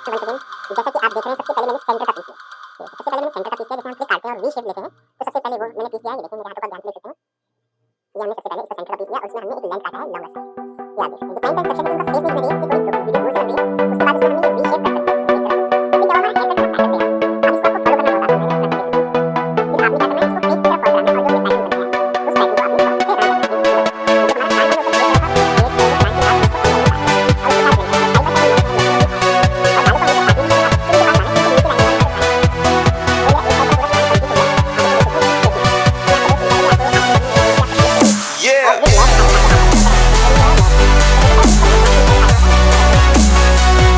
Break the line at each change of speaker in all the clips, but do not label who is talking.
जैसा कि आप देख रहे हैं, सबसे पहले मैंने सेंटर का पीस लिया। सबसे पहले मैंने सेंटर का पीस लिया, जैसे हम क्लिक करते हैं और वी शेप लेते हैं, तो सबसे पहले वो मैंने पीस लिया है। ये देखिए मेरे हाथों का ध्यान से देख सकते हैं। ये हमने सबसे पहले इसका सेंटर का पीस लिया और उसमें हमने एक लेंथ काटा है लॉन्गर से। ये आप देख सकते हैं। जो क्लाइंट का सेक्शन है उनका फेस नहीं बनेगा, इसलिए थोड़ी वीडियो दूर से लग रही है। उसके बाद इसमें हमने ये वी शेप कट कर दिया इस तरह से। इससे क्या होगा, हमारा हेयर कट पैटर्न तैयार। अब इसको आपको फॉलो करना बहुत आसान है। फिर आपने क्या करना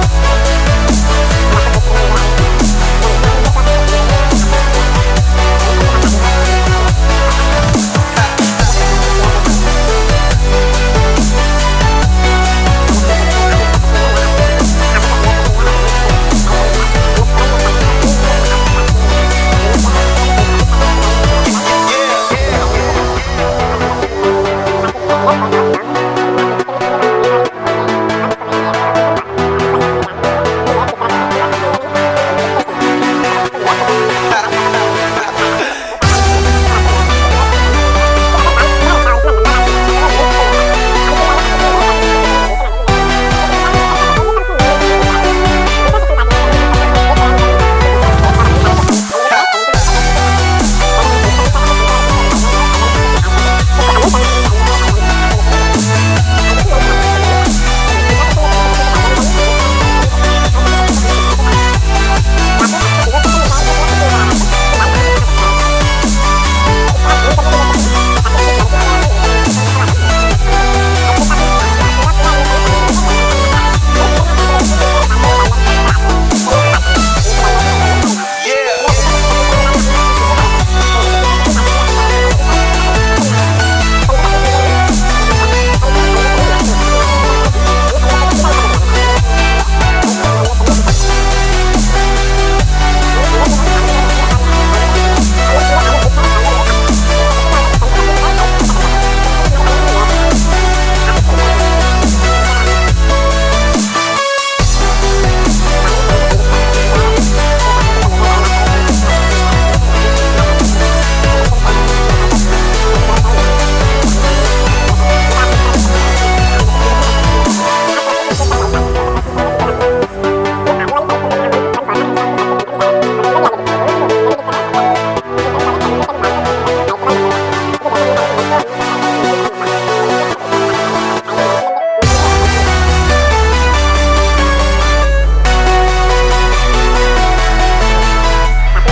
है, इसको फेस की तरफ फॉलो करना है और जो हमने पैटर्न बनाया है उस पैटर्न को आपने फिर रन करना है।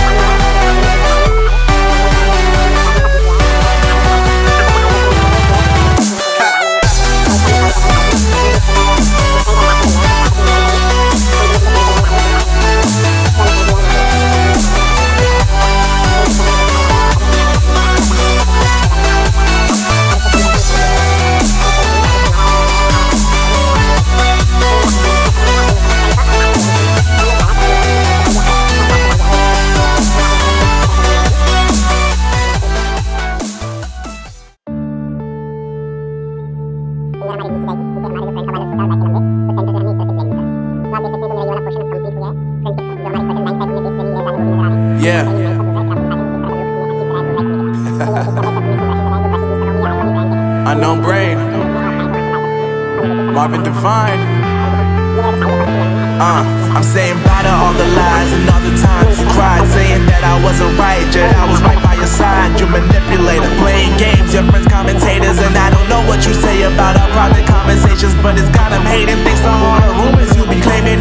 जो हमारा पैटर्न होता है
Yeah. Unknown Brain, Marvin Devine. I'm saying bye to all the lies and all the times you cried, saying that I wasn't right, yet I was right by your side. You manipulator, playing games, your friends commentators, and I don't know what you say about our private conversations, but it's got them hating. Thanks to all the rumors you be claiming.